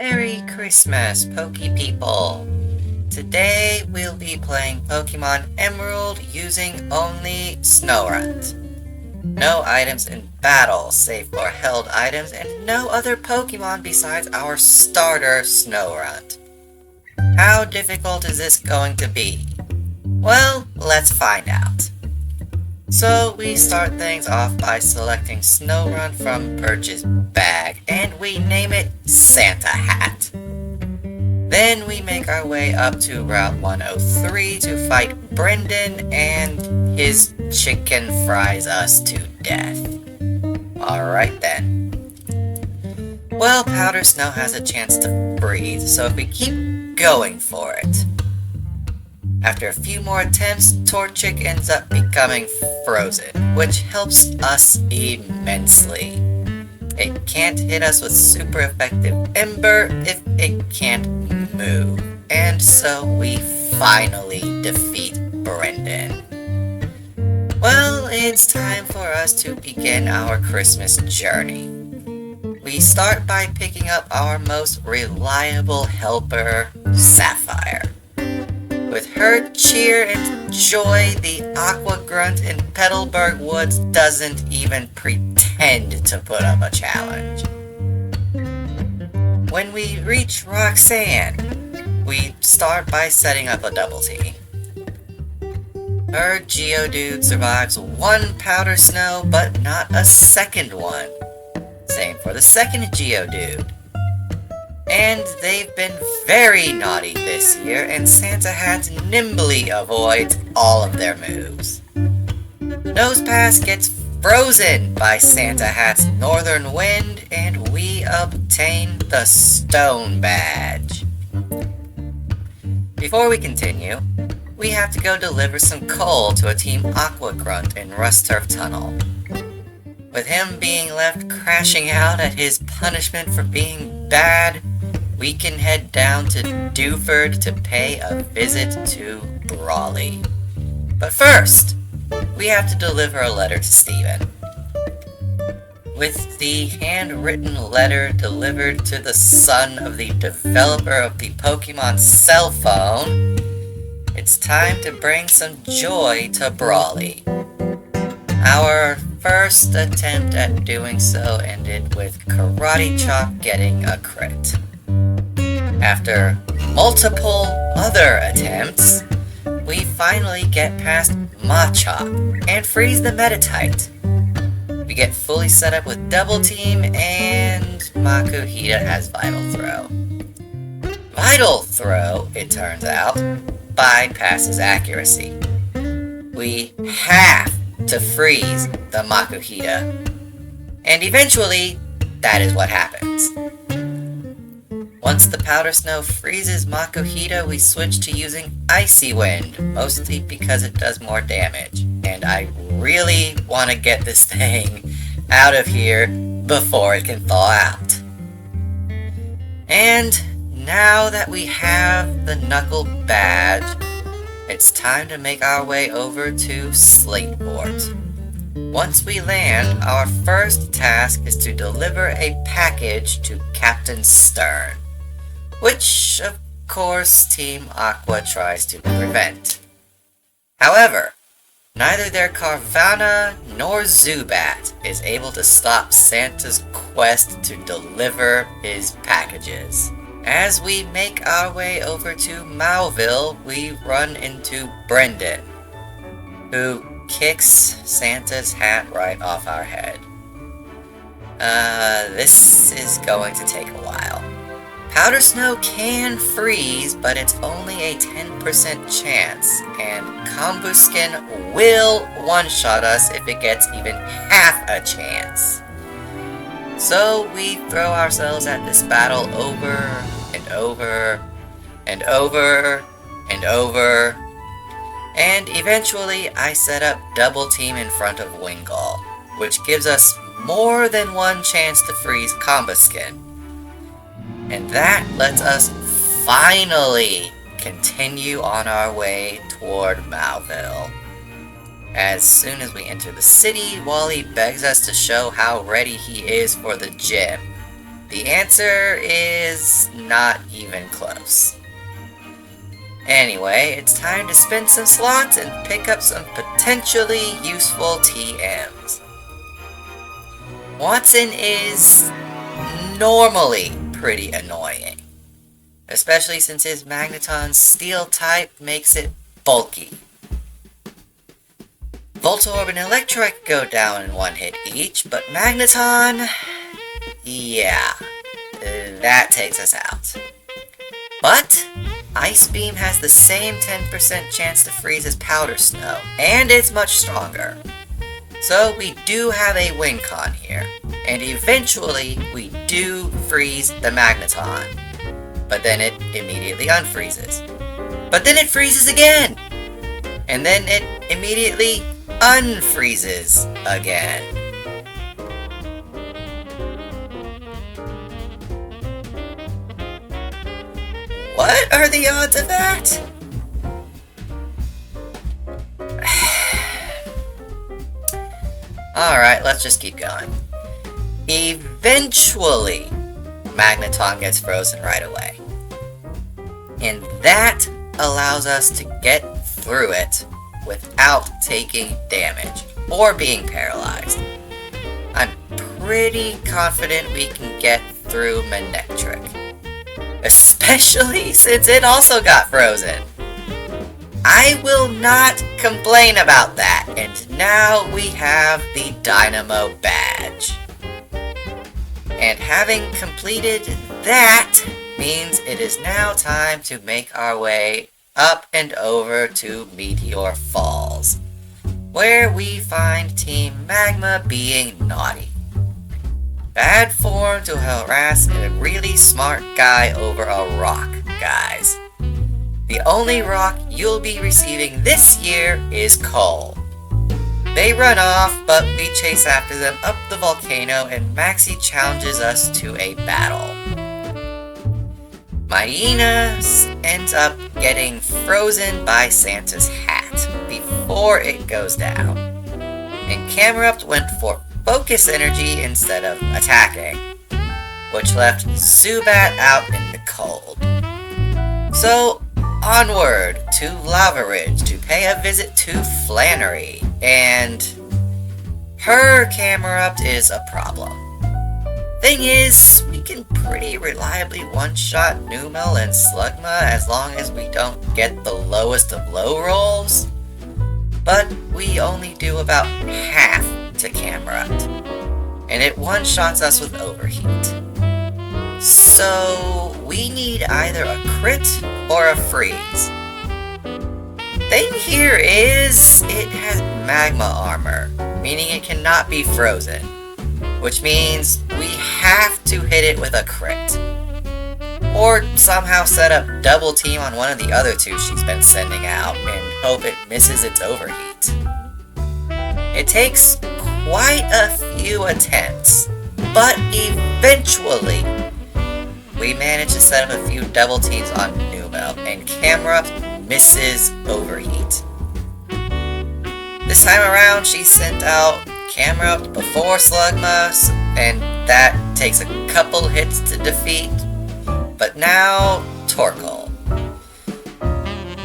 Merry Christmas, Poke People! Today we'll be playing Pokemon Emerald using only Snorunt. No items in battle save for held items and no other Pokemon besides our starter Snorunt. How difficult is this going to be? Well, let's find out. So we start things off by selecting Snorunt from Perch's bag, and we name it Santa Hat. Then we make our way up to Route 103 to fight Brendan, and his chicken fries us to death. Alright then. Well, Powder Snow has a chance to breathe, so if we keep going for it. After a few more attempts, Torchic ends up becoming frozen, which helps us immensely. It can't hit us with super effective Ember if it can't move, and so we finally defeat Brendan. Well, it's time for us to begin our Christmas journey. We start by picking up our most reliable helper, Sapphire. With her cheer and joy, the Aqua Grunt in Petalburg Woods doesn't even pretend to put up a challenge. When we reach Roxanne, we start by setting up a double team. Her Geodude survives one Powder Snow, but not a second one. Same for the second Geodude. And they've been very naughty this year, and Santa Hat nimbly avoids all of their moves. Nosepass gets frozen by Santa Hat's Northern Wind, and we obtain the Stone Badge. Before we continue, we have to go deliver some coal to a Team Aqua Grunt in Rust Turf Tunnel. With him being left crashing out at his punishment for being bad, we can head down to Dewford to pay a visit to Brawley. But first, we have to deliver a letter to Steven. With the handwritten letter delivered to the son of the developer of the Pokemon cell phone, it's time to bring some joy to Brawley. Our first attempt at doing so ended with Karate Chop getting a crit. After multiple other attempts, we finally get past Machop and freeze the Meditite. We get fully set up with Double Team, and Makuhita has Vital Throw. Vital Throw, it turns out, bypasses accuracy. We have to freeze the Makuhita, and eventually, that is what happens. Once the Powder Snow freezes Makuhita, we switch to using Icy Wind, mostly because it does more damage, and I really want to get this thing out of here before it can thaw out. And now that we have the Knuckle Badge, it's time to make our way over to Slateport. Once we land, our first task is to deliver a package to Captain Stern, which, of course, Team Aqua tries to prevent. However, neither their Carvanha nor Zubat is able to stop Santa's quest to deliver his packages. As we make our way over to Mauville, we run into Brendan, who kicks Santa's hat right off our head. This is going to take a while. Powder Snow can freeze, but it's only a 10% chance, and Combuskin will one-shot us if it gets even half a chance. So we throw ourselves at this battle over and over and over and over, and eventually I set up Double Team in front of Wingull, which gives us more than one chance to freeze Combuskin. And that lets us finally continue on our way toward Mauville. As soon as we enter the city, Wally begs us to show how ready he is for the gym. The answer is not even close. Anyway, it's time to spin some slots and pick up some potentially useful TMs. Watson is normally pretty annoying, especially since his Magneton's steel type makes it bulky. Voltorb and Electroid go down in one hit each, but Magneton, yeah, that takes us out. But Ice Beam has the same 10% chance to freeze as Powder Snow, and it's much stronger. So we do have a win con here, and eventually we do freeze the Magneton. But then it immediately unfreezes. But then it freezes again! And then it immediately unfreezes again. What are the odds of that? Alright, let's just keep going. Eventually, Magneton gets frozen right away. And that allows us to get through it without taking damage or being paralyzed. I'm pretty confident we can get through Manectric, especially since it also got frozen. I will not complain about that, and now we have the Dynamo Badge. And having completed that means it is now time to make our way up and over to Meteor Falls, where we find Team Magma being naughty. Bad form to harass a really smart guy over a rock, guys. The only rock you'll be receiving this year is coal. They run off, but we chase after them up the volcano and Maxie challenges us to a battle. Myena ends up getting frozen by Santa's hat before it goes down. And Camerupt went for focus energy instead of attacking, which left Zubat out in the cold. So, onward to Lava Ridge to pay a visit to Flannery, and her Camerupt is a problem. Thing is, we can pretty reliably one-shot Numel and Slugma as long as we don't get the lowest of low rolls, but we only do about half to Camerupt, and it one-shots us with Overheat. So we need either a crit or a freeze. Thing here is, it has magma armor, meaning it cannot be frozen, which means we have to hit it with a crit. Or somehow set up double team on one of the other two she's been sending out and hope it misses its overheat. It takes quite a few attempts, but eventually we manage to set up a few double teams on Numel, and Camerupt misses overheat. This time around, she sent out Camerupt before Slugma, and that takes a couple hits to defeat. But now, Torkoal.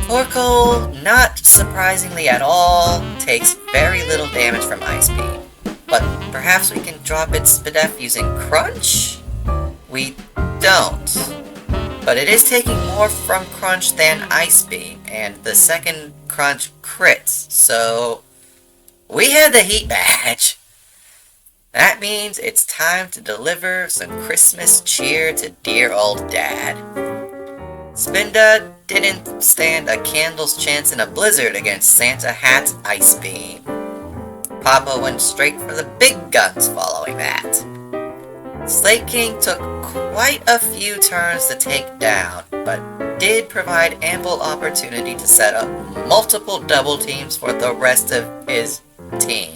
Torkoal, not surprisingly at all, takes very little damage from Ice Beam. But perhaps we can drop its Spadef using Crunch? We don't. But it is taking more from Crunch than Ice Beam, and the second Crunch crits, so we have the Heat Badge. That means it's time to deliver some Christmas cheer to dear old Dad. Spinda didn't stand a candle's chance in a blizzard against Santa Hat's Ice Beam. Papa went straight for the big guns following that. Slate King took quite a few turns to take down, but did provide ample opportunity to set up multiple double teams for the rest of his team.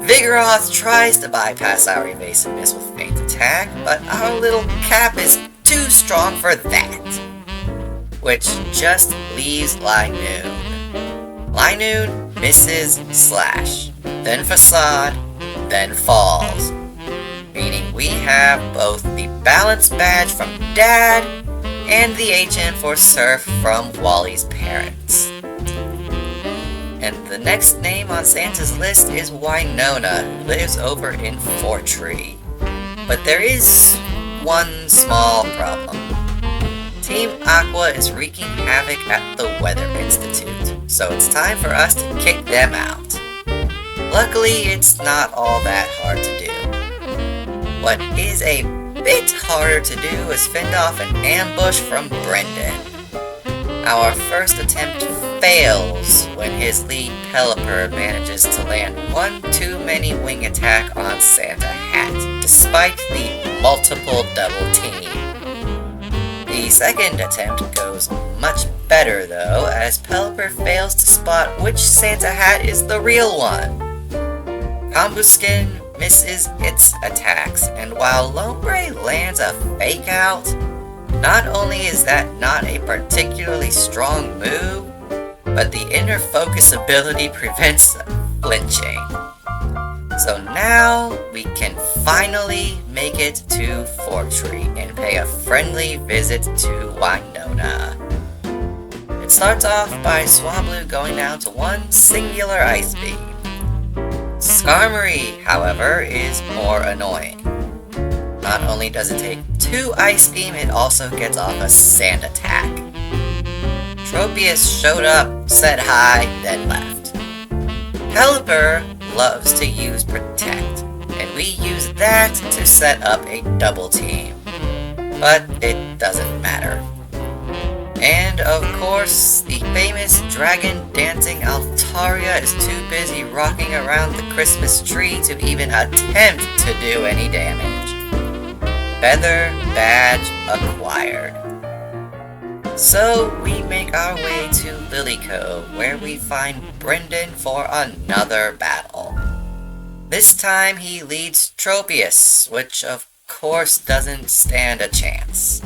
Vigoroth tries to bypass our evasiveness with Feint Attack, but our little Cap is too strong for that, which just leaves Linoon. Linoon misses Slash, then Facade, then falls. meaning we have both the balance badge from Dad and the HN for Surf from Wally's parents. And the next name on Santa's list is Winona, who lives over in Fortree. But there is one small problem. Team Aqua is wreaking havoc at the Weather Institute, so it's time for us to kick them out. Luckily, it's not all that hard to do. What is a bit harder to do is fend off an ambush from Brendan. Our first attempt fails when his lead Pelipper manages to land one too many wing attack on Santa Hat, despite the multiple double team. The second attempt goes much better though, as Pelipper fails to spot which Santa Hat is the real one. Combuskin misses its attacks, and while Lombre lands a fake out, not only is that not a particularly strong move, but the inner focus ability prevents flinching. So now we can finally make it to Fortree and pay a friendly visit to Winona. It starts off by Swablu going down to one singular ice beam. Skarmory, however, is more annoying. Not only does it take 2 Ice Beam, it also gets off a Sand Attack. Tropius showed up, said hi, then left. Pelipper loves to use Protect, and we use that to set up a double team. But it doesn't matter. And of course, the famous dragon dancing Altaria is too busy rocking around the Christmas tree to even attempt to do any damage. Feather badge acquired. So we make our way to Lily Cove, where we find Brendan for another battle. This time he leads Tropius, which of course doesn't stand a chance.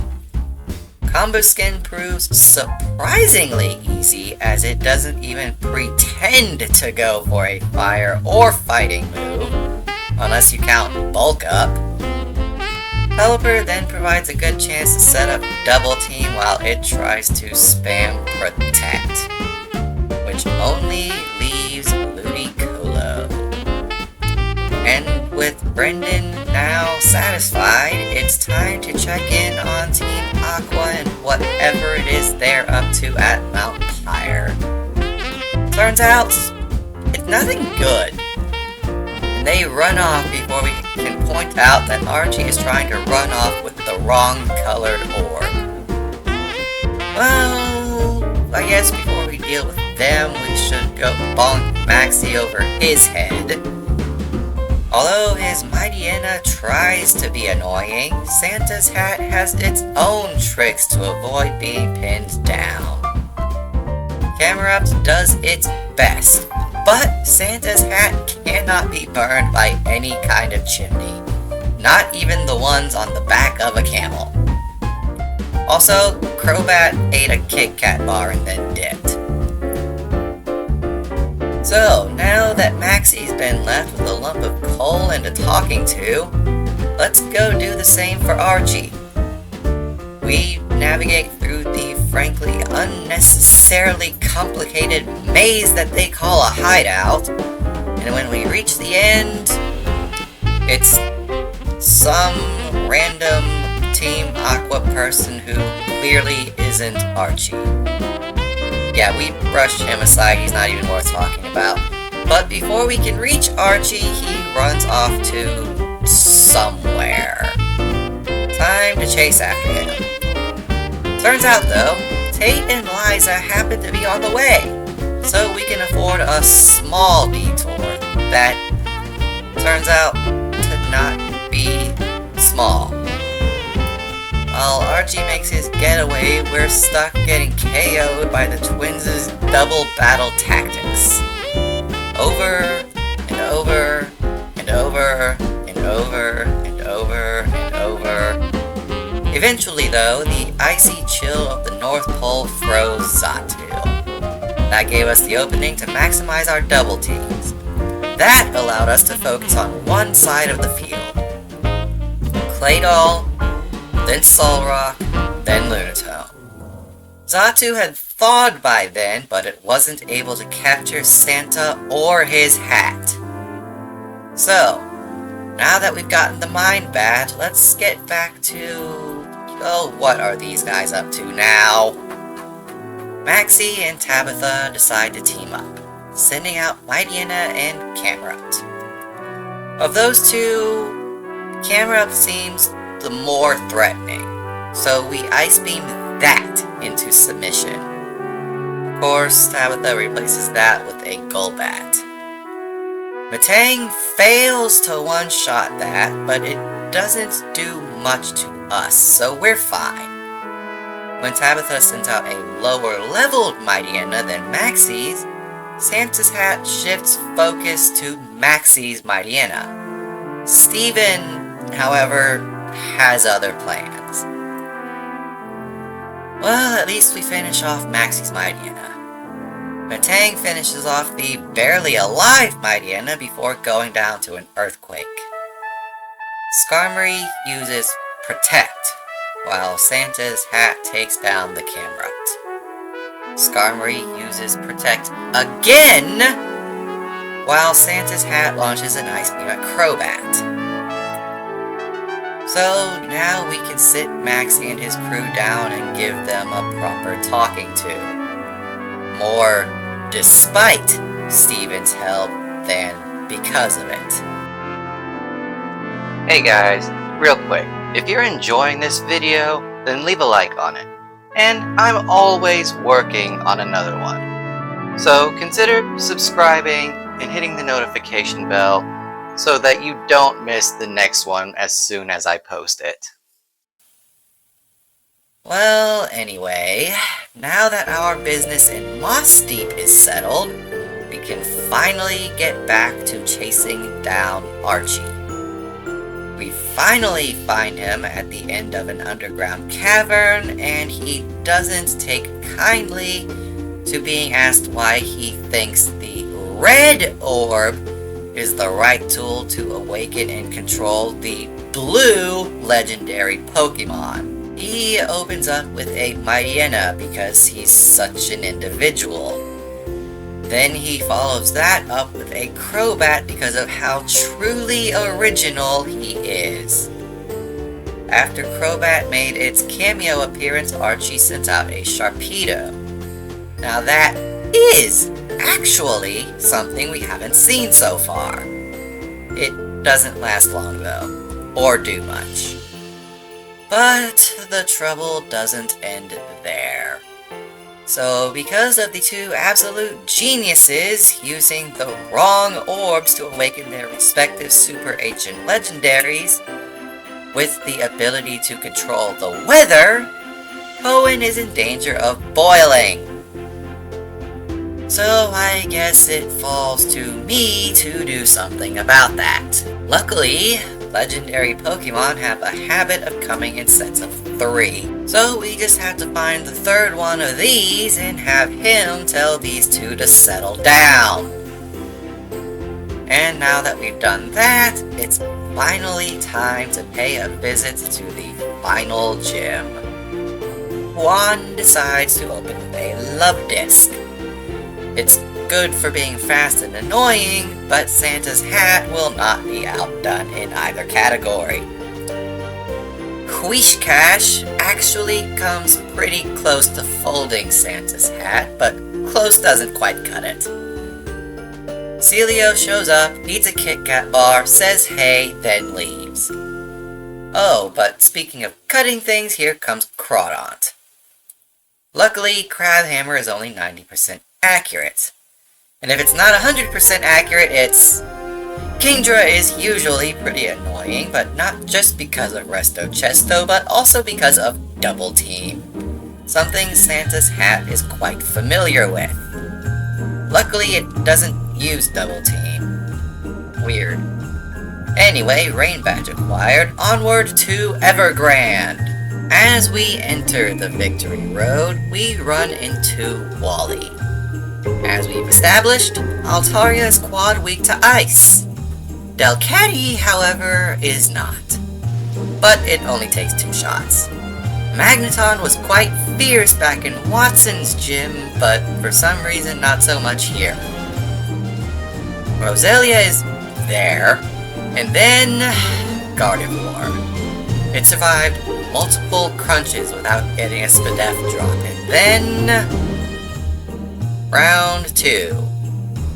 Combuskin proves surprisingly easy, as it doesn't even pretend to go for a fire or fighting move, unless you count Bulk Up. Pelipper then provides a good chance to set up double team while it tries to spam Protect, which only leaves Ludicolo. And with Brendan now satisfied, it's time to check in on Team Aqua and whatever it is they're up to at Mount Pyre. Turns out, it's nothing good. And they run off before we can point out that Archie is trying to run off with the wrong colored orb. Well, I guess before we deal with them, we should go bonk Maxie over his head. Although his Mightyena tries to be annoying, Santa's hat has its own tricks to avoid being pinned down. Camerupt does its best, but Santa's hat cannot be burned by any kind of chimney, not even the ones on the back of a camel. Also, Crobat ate a Kit Kat bar and then dipped. So, now that Maxie's been left with a lump of coal and a talking to, let's go do the same for Archie. We navigate through the frankly unnecessarily complicated maze that they call a hideout, and when we reach the end, it's some random Team Aqua person who clearly isn't Archie. Yeah, we brushed him aside, he's not even worth talking about. But before we can reach Archie, he runs off to somewhere. Time to chase after him. Turns out though, Tate and Liza happen to be on the way, so we can afford a small detour that turns out to not be small. While Archie makes his getaway, we're stuck getting KO'd by the twins' double battle tactics. Over, and over, and over, and over, and over, and over. Eventually though, the icy chill of the North Pole froze Xatu. That gave us the opening to maximize our double teams. That allowed us to focus on one side of the field. Claydol, then Solrock, then Lunatone. Xatu had thawed by then, but it wasn't able to capture Santa or his hat. So, now that we've gotten the Mind Bat, let's get back to... oh, what are these guys up to now? Maxie and Tabitha decide to team up, sending out Mightyena and Camerupt. Of those two, Camerupt seems the more threatening, so we Ice Beam that into submission. Of course, Tabitha replaces that with a Golbat. Metang fails to one-shot that, but it doesn't do much to us, so we're fine. When Tabitha sends out a lower-leveled Mightyena than Maxie's, Santa's hat shifts focus to Maxie's Mightyena. Steven, however, has other plans. Well, at least we finish off Maxie's Mightyena. Metang finishes off the barely alive Mightyena before going down to an earthquake. Skarmory uses Protect, while Santa's hat takes down the Camerupt. Skarmory uses Protect again, while Santa's hat launches an Ice Beam at Crobat. So now we can sit Maxie and his crew down and give them a proper talking to. More despite Steven's help than because of it. Hey guys, real quick, if you're enjoying this video, then leave a like on it. And I'm always working on another one. So consider subscribing and hitting the notification bell so that you don't miss the next one as soon as I post it. Well, anyway, now that our business in Moss Deep is settled, we can finally get back to chasing down Archie. We finally find him at the end of an underground cavern, and he doesn't take kindly to being asked why he thinks the red orb is the right tool to awaken and control the blue legendary Pokemon. He opens up with a Mightyena because he's such an individual. Then he follows that up with a Crobat because of how truly original he is. After Crobat made its cameo appearance, Archie sent out a Sharpedo. Now that is actually something we haven't seen so far. It doesn't last long though, or do much. But the trouble doesn't end there. So because of the two absolute geniuses using the wrong orbs to awaken their respective super ancient legendaries, with the ability to control the weather, Hoenn is in danger of boiling. So I guess it falls to me to do something about that. Luckily, legendary Pokemon have a habit of coming in sets of 3. So we just have to find the third one of these and have him tell these two to settle down. And now that we've done that, it's finally time to pay a visit to the final gym. Juan decides to open with a love disc. It's good for being fast and annoying, but Santa's hat will not be outdone in either category. Whiscash actually comes pretty close to folding Santa's hat, but close doesn't quite cut it. Celio shows up, eats a Kit Kat bar, says hey, then leaves. Oh, but speaking of cutting things, here comes Crawdaunt. Luckily, Crabhammer is only 90% accurate. And if it's not 100% accurate, it's... Kingdra is usually pretty annoying, but not just because of Resto Chesto, but also because of Double Team. Something Santa's hat is quite familiar with. Luckily, it doesn't use Double Team. Weird. Anyway, Rain Badge acquired, onward to Evergrande. As we enter the Victory Road, we run into Wally. As we've established, Altaria is quad weak to ice. Delcatty, however, is not. but it only takes 2 shots. Magneton was quite fierce back in Watson's gym, but for some reason not so much here. Roselia is there, and then Gardevoir. It survived multiple crunches without getting a Spadef drop, and then round 2.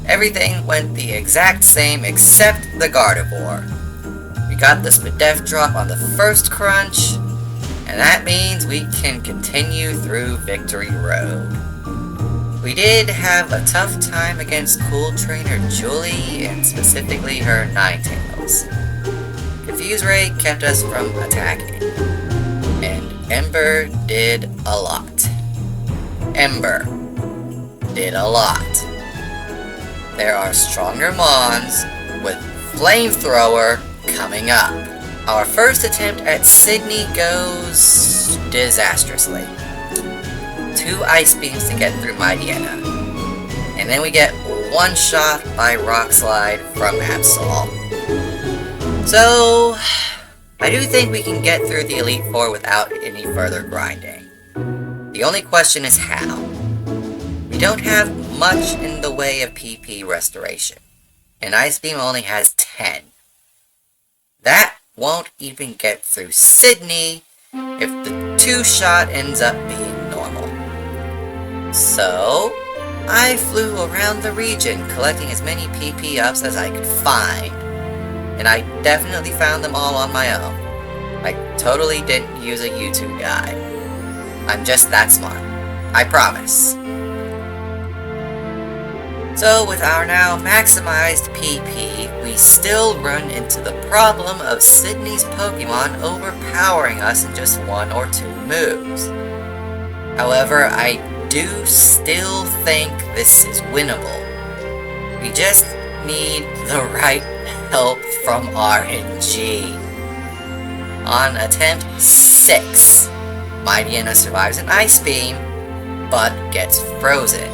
Everything went the exact same except the Gardevoir. We got the Spadef drop on the first crunch, and that means we can continue through Victory Road. We did have a tough time against Cool Trainer Julie, and specifically her Ninetales. Confuse Ray kept us from attacking, and Ember did a lot. Ember did a lot. There are stronger Mons with Flamethrower coming up. Our first attempt at Sydney goes disastrously. 2 Ice Beams to get through Mightyena. And then we get 1 shot by Rock Slide from Absol. So, I do think we can get through the Elite Four without any further grinding. The only question is how. We don't have much in the way of PP restoration, and Ice Beam only has 10. That won't even get through Sydney if the 2-shot ends up being normal. So, I flew around the region collecting as many PP ups as I could find, and I definitely found them all on my own. I totally didn't use a YouTube guide. I'm just that smart. I promise. So with our now maximized PP, we still run into the problem of Sydney's Pokemon overpowering us in just 1 or 2 moves. However, I do still think this is winnable. We just need the right help from RNG. On attempt 6, Mightyena survives an Ice Beam, but gets frozen.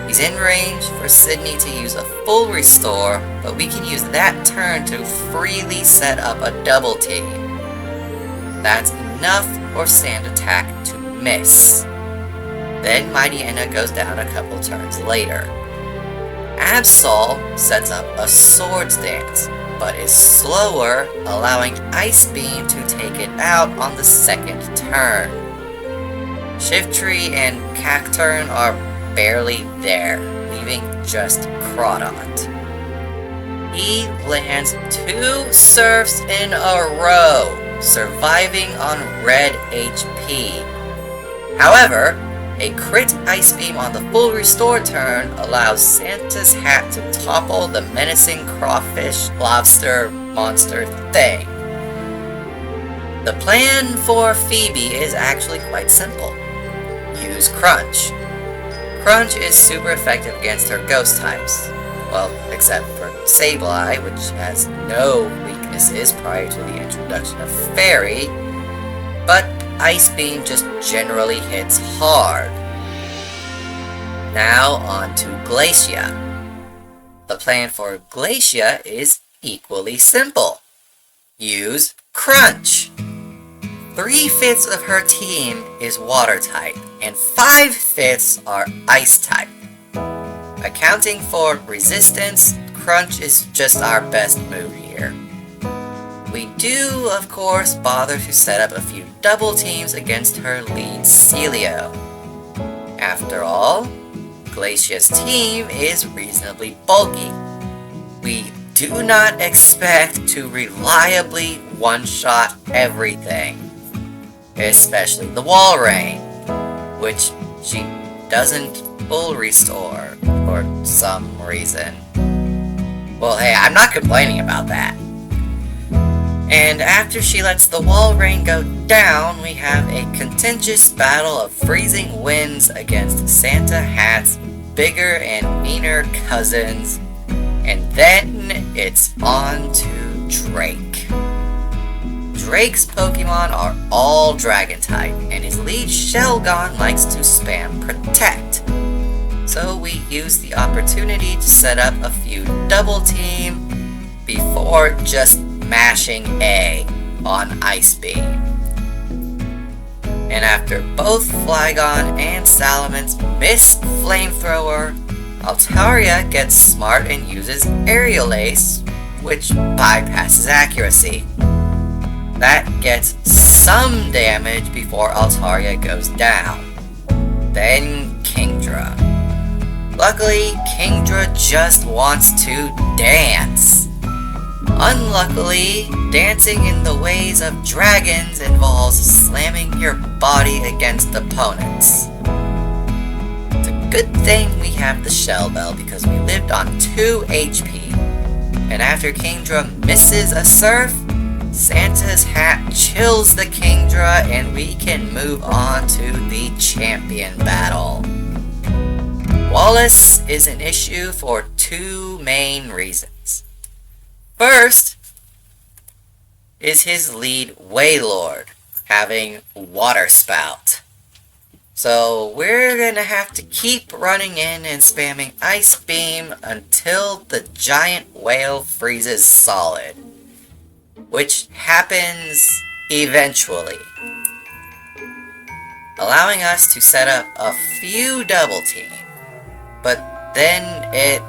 He's in range for Sydney to use a full restore, but we can use that turn to freely set up a double team. That's enough for Sand Attack to miss. Then Mightyena goes down a couple turns later. Absol sets up a Swords Dance, but is slower, allowing Ice Beam to take it out on the second turn. Shiftry and Cacturn are barely there, leaving just Crawdont. He lands 2 Surfs in a row, surviving on red HP. However, a crit Ice Beam on the full restore turn allows Santa's hat to topple the menacing crawfish lobster monster thing. The plan for Phoebe is actually quite simple. Use Crunch. Crunch is super effective against her ghost types. Well, except for Sableye, which has no weaknesses prior to the introduction of Fairy, but Ice Beam just generally hits hard. Now on to Glacia. The plan for Glacia is equally simple. Use Crunch. 3/5 of her team is water type, and 5/5 are ice type. Accounting for resistance, Crunch is just our best move here. We do, of course, bother to set up a few double teams against her lead Celio. After all, Glacia's team is reasonably bulky. We do not expect to reliably one-shot everything, especially the Wall Rain, which she doesn't full restore for some reason. Well, hey, I'm not complaining about that. And after she lets the Wall Rain go down, we have a contentious battle of freezing winds against Santa Hat's bigger and meaner cousins, and then it's on to Drake. Drake's Pokemon are all Dragon type, and his lead Shelgon likes to spam Protect. So we use the opportunity to set up a few double team before just mashing A. on Ice Beam. And after both Flygon and Salamence miss Flamethrower, Altaria gets smart and uses Aerial Ace, which bypasses accuracy. That gets some damage before Altaria goes down. Then Kingdra. Luckily, Kingdra just wants to dance. Unluckily, dancing in the ways of dragons involves slamming your body against opponents. It's a good thing we have the Shell Bell because we lived on 2 HP. And after Kingdra misses a Surf, Santa's hat chills the Kingdra and we can move on to the champion battle. Wallace is an issue for 2 main reasons. First is his lead Wailord having Water Spout. So we're gonna have to keep running in and spamming Ice Beam until the giant whale freezes solid, which happens eventually, allowing us to set up a few double team, but then it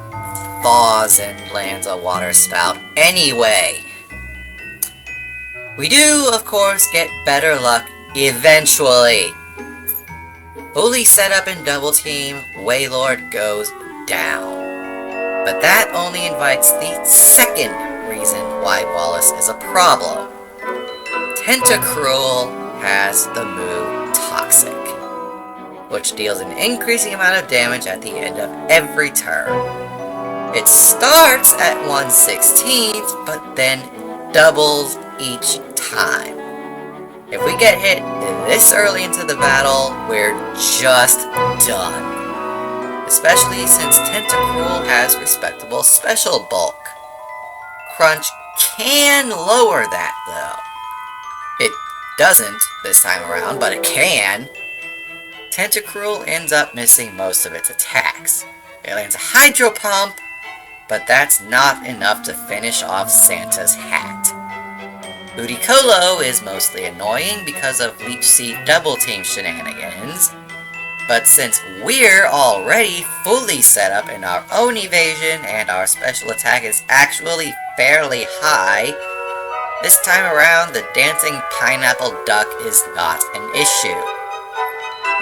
thaws and lands a Water Spout anyway. We do, of course, get better luck eventually. Fully set up in double team, Wailord goes down. But that only invites the second reason why Wallace is a problem. Tentacruel has the move Toxic, which deals an increasing amount of damage at the end of every turn. It starts at 1/16th, but then doubles each time. If we get hit this early into the battle, we're just done. Especially since Tentacruel has respectable special bulk. Crunch can lower that though. It doesn't this time around, but it can. Tentacruel ends up missing most of its attacks. It lands a Hydro Pump, but that's not enough to finish off Santa's hat. Ludicolo is mostly annoying because of Leech Seed double team shenanigans, but since we're already fully set up in our own evasion and our special attack is actually fairly high, this time around the dancing pineapple duck is not an issue.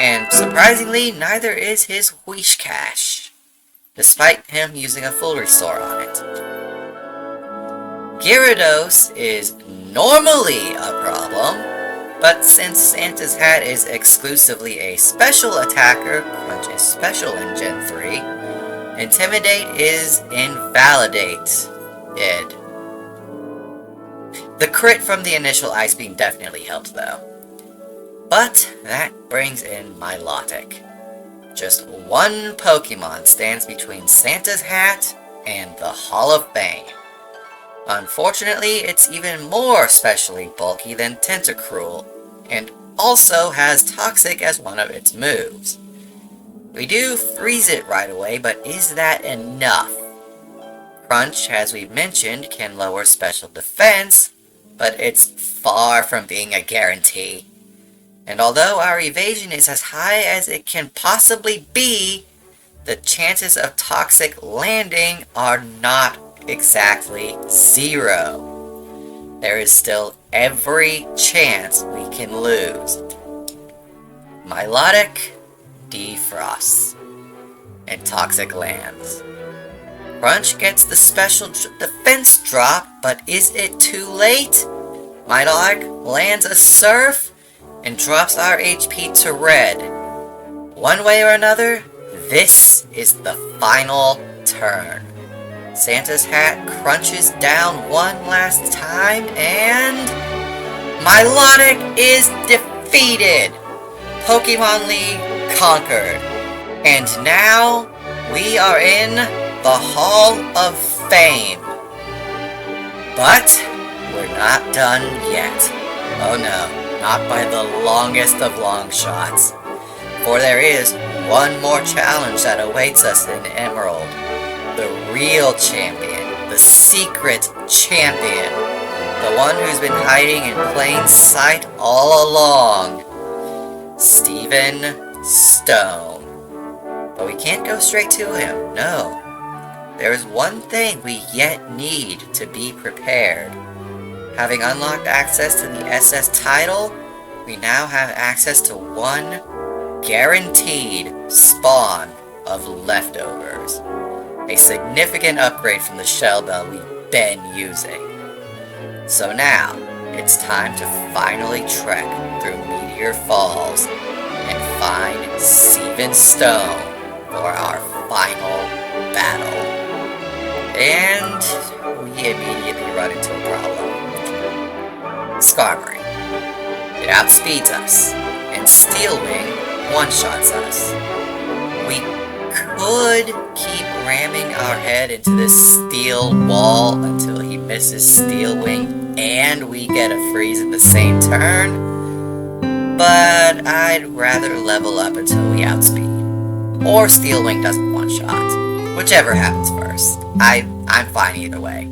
And surprisingly, neither is his Whiscash, despite him using a full restore on it. Gyarados is normally a problem, but since Santa's hat is exclusively a special attacker, Crunch is special in Gen 3, Intimidate is invalidated. The crit from the initial Ice Beam definitely helped though. But that brings in Milotic. Just one Pokemon stands between Santa's hat and the Hall of Fame. Unfortunately, it's even more specially bulky than Tentacruel, and also has Toxic as one of its moves. We do freeze it right away, but is that enough? Crunch, as we mentioned, can lower special defense, but it's far from being a guarantee. And although our evasion is as high as it can possibly be, the chances of Toxic landing are not exactly 0. There is still every chance we can lose. Milotic defrosts, and Toxic lands. Crunch gets the special defense drop, but is it too late? Milotic lands a Surf and drops our HP to red. One way or another, this is the final turn. Santa's hat crunches down one last time, and Milotic is defeated! Pokemon League conquered. And now, we are in the Hall of Fame. But, we're not done yet. Oh no, not by the longest of long shots. For there is one more challenge that awaits us in Emerald. The real champion, the secret champion, The one who's been hiding in plain sight all along. Stephen Stone. But we can't go straight to him, no. There is one thing we yet need to be prepared. Having unlocked access to the SS title, we now have access to one guaranteed spawn of leftovers. A significant upgrade from the shell bell we've been using. So now, it's time to finally trek through Meteor Falls and find Stephen Stone for our final battle. And we immediately run into a problem. Skarmory. It outspeeds us, and Steelwing one-shots us. We could keep ramming our head into this steel wall until he misses Steelwing and we get a freeze in the same turn, but I'd rather level up until we outspeed. Or Steelwing doesn't one-shot. Whichever happens first. I'm fine either way.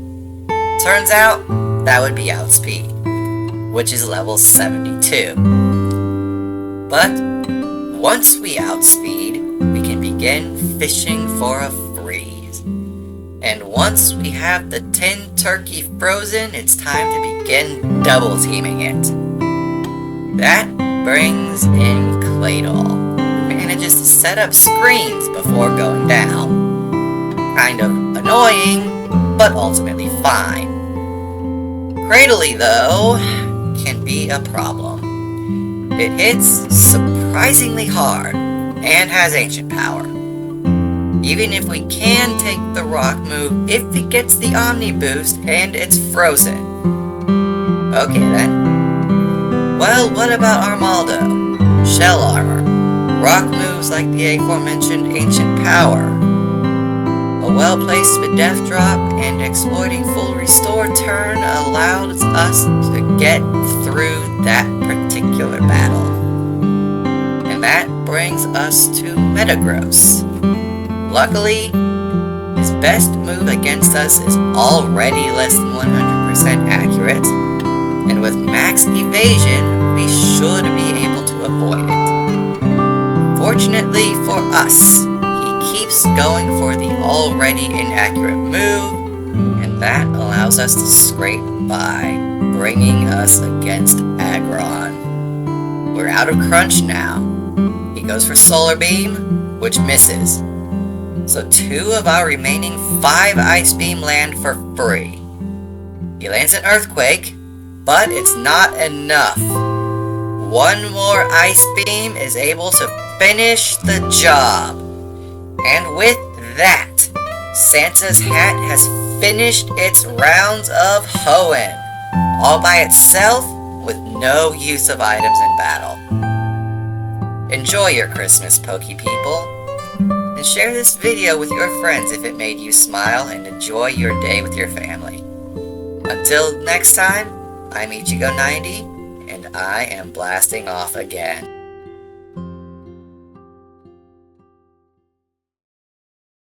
Turns out, that would be outspeed, which is level 72. But once we outspeed, we can begin fishing for a freeze. And once we have the tin turkey frozen, it's time to begin double teaming it. That brings in Claydol, who manages to set up screens before going down. Kind of annoying, but ultimately fine. Cradley, though, can be a problem. It hits surprisingly hard, and has ancient power. Even if we can take the rock move if it gets the Omni boost and it's frozen. Okay then. Well, what about Armaldo? Shell armor. Rock moves like the aforementioned ancient power. A well-placed Death Drop and exploiting full restore turn allows us to get through that particular battle. And that brings us to Metagross. Luckily, his best move against us is already less than 100% accurate, and with max evasion, we should be able to avoid it. Fortunately for us, he keeps going for the already inaccurate move, and that allows us to scrape by, bringing us against Aggron. We're out of Crunch now. He goes for Solar Beam, which misses. So 2 of our remaining 5 Ice Beam land for free. He lands an Earthquake, but it's not enough. 1 more Ice Beam is able to finish the job. And with that, Santa's hat has finished its rounds of hoeing, all by itself with no use of items in battle. Enjoy your Christmas, Pokey people, and share this video with your friends if it made you smile and enjoy your day with your family. Until next time, I'm Ichigo90, and I am blasting off again.